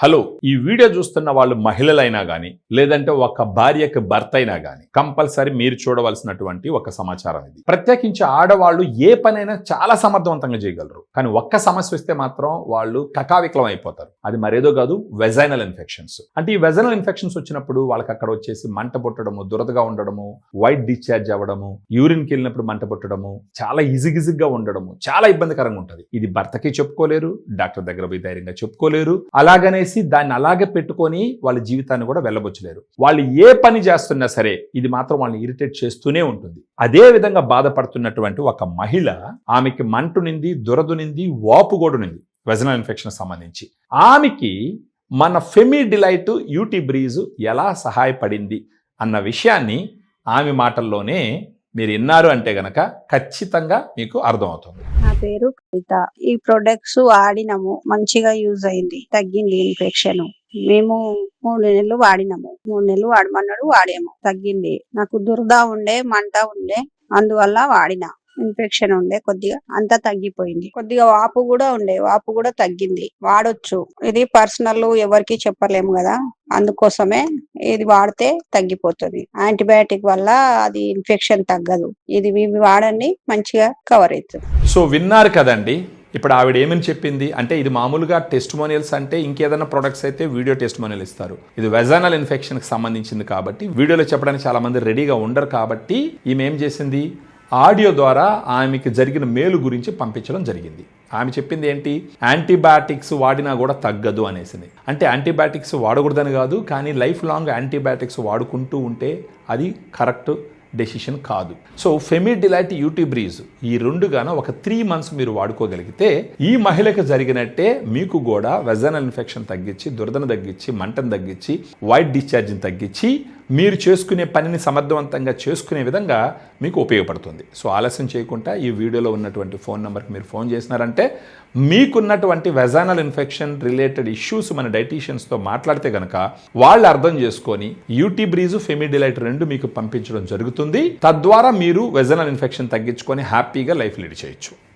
Hello, ఈ video చూస్తున్న వాళ్ళు మహిళలైనా కానీ లేదంటే ఒక భార్యకి భర్త అయినా కానీ కంపల్సరీ మీరు చూడవలసినటువంటి ఒక సమాచారం ఇది. ప్రత్యేకించి ఆడవాళ్ళు ఏ పనైనా చాలా సమర్థవంతంగా చేయగలరు, కానీ ఒక్క సమస్య వస్తే మాత్రం వాళ్ళు కకావికలం అయిపోతారు. అది మరేదో కాదు, వెజైనల్ ఇన్ఫెక్షన్స్. అంటే ఈ వెజైనల్ ఇన్ఫెక్షన్స్ వచ్చినప్పుడు వాళ్ళకి అక్కడ వచ్చేసి మంట పుట్టడము, దురదగా ఉండడము, వైట్ డిశ్చార్జ్ అవ్వడము, యూరిన్కి వెళ్ళినప్పుడు మంట పుట్టడము, చాలా ఇజిగిజిగ్గా ఉండడము, చాలా ఇబ్బందికరంగా ఉంటుంది. ఇది భర్తకి చెప్పుకోలేరు, డాక్టర్ దగ్గర పోయి ధైర్యంగా చెప్పుకోలేరు. అలాగనే దాన్ని అలాగే పెట్టుకొని వాళ్ళ జీవితాన్ని కూడా వెళ్ళబొచ్చలేరు. వాళ్ళు ఏ పని చేస్తున్నా సరే ఇది మాత్రం వాళ్ళని ఇరిటేట్ చేస్తూనే ఉంటుంది. అదే విధంగా బాధపడుతున్నటువంటి ఒక మహిళ, ఆమెకి మంటునింది, దురదునింది, వాపు కూడా ఉంది వెజనల్ ఇన్ఫెక్షన్ సంబంధించి. ఆమెకి మన ఫెమి డిలైట్ యూటీ బ్రీజ్ ఎలా సహాయపడింది అన్న విషయాన్ని ఆమె మాటల్లోనే మీరు విన్నారు అంటే గనక ఖచ్చితంగా మీకు అర్థమవుతుంది. నా పేరు కవిత. ఈ ప్రొడక్ట్స్ వాడినాము, మంచిగా యూజ్ అయింది, తగ్గింది ఇన్ఫెక్షన్. మేము 3 నెలలు వాడినాము. 3 నెలలు వాడమన్నాడు, వాడాము, తగ్గింది. నాకు దురద ఉండే, మంట ఉండే, అందువల్ల వాడినా. ఇన్ఫెక్షన్ ఉండే కొద్దిగా, అంతా తగ్గిపోయింది. కొద్దిగా వాపు కూడా ఉండే, వాపు కూడా తగ్గింది. వాడొచ్చు. ఇది పర్సనల్, ఎవరికి చెప్పలేము కదా, అందుకోసమే ఇది వాడితే తగ్గిపోతుంది. యాంటీబయాటిక్ వల్ల అది ఇన్ఫెక్షన్ తగ్గదు. ఇది మీరు వాడండి, మంచిగా కవర్ అవుతుంది. సో విన్నారు కదండి. ఇప్పుడు ఆవిడ ఏమని చెప్పింది అంటే, ఇది మామూలుగా టెస్టిమోనియల్స్ అంటే ఇంకేదైనా ప్రొడక్ట్స్ అయితే వీడియో టెస్టిమోనియల్ ఇస్తారు. ఇది వెజైనల్ ఇన్ఫెక్షన్కి సంబంధించింది కాబట్టి వీడియోలో చెప్పడానికి చాలా మంది రెడీగా ఉండరు. కాబట్టి ఈమె ఏం చేసింది, ఆడియో ద్వారా ఆమెకి జరిగిన మేలు గురించి పంపించడం జరిగింది. ఆమె చెప్పింది ఏంటి, యాంటీబయాటిక్స్ వాడినా కూడా తగ్గదు అనేసింది. అంటే యాంటీబయాటిక్స్ వాడకూడదని కాదు, కానీ లైఫ్ లాంగ్ యాంటీబయాటిక్స్ వాడుకుంటూ ఉంటే అది కరెక్ట్ డెసిషన్ కాదు. సో ఫెమి డిలైట్ యూటీ బ్రీజ్ ఈ రెండుగాన ఒక 3 months మీరు వాడుకోగలిగితే ఈ మహిళకు జరిగినట్టే మీకు కూడా వెజైనల్ ఇన్ఫెక్షన్ తగ్గించి, దురదను తగ్గించి, మంటను తగ్గించి, వైట్ డిశ్చార్జ్ని తగ్గించి, మీరు చేసుకునే పనిని సమర్థవంతంగా చేసుకునే విధంగా మీకు ఉపయోగపడుతుంది. సో ఆలస్యం చేయకుండా ఈ వీడియోలో ఉన్నటువంటి ఫోన్ నెంబర్కి మీరు ఫోన్ చేసినారంటే మీకున్నటువంటి వెజైనల్ ఇన్ఫెక్షన్ రిలేటెడ్ ఇష్యూస్ మన డైటీషియన్స్తో మాట్లాడితే కనుక వాళ్ళు అర్థం చేసుకొని యూటీ బ్రీజ్, ఫెమి డిలైట్ 2 మీకు పంపించడం జరుగుతుంది. తద్వారా మీరు వెజైనల్ ఇన్ఫెక్షన్ తగ్గించుకొని హ్యాపీగా లైఫ్ లీడ్ చేయొచ్చు.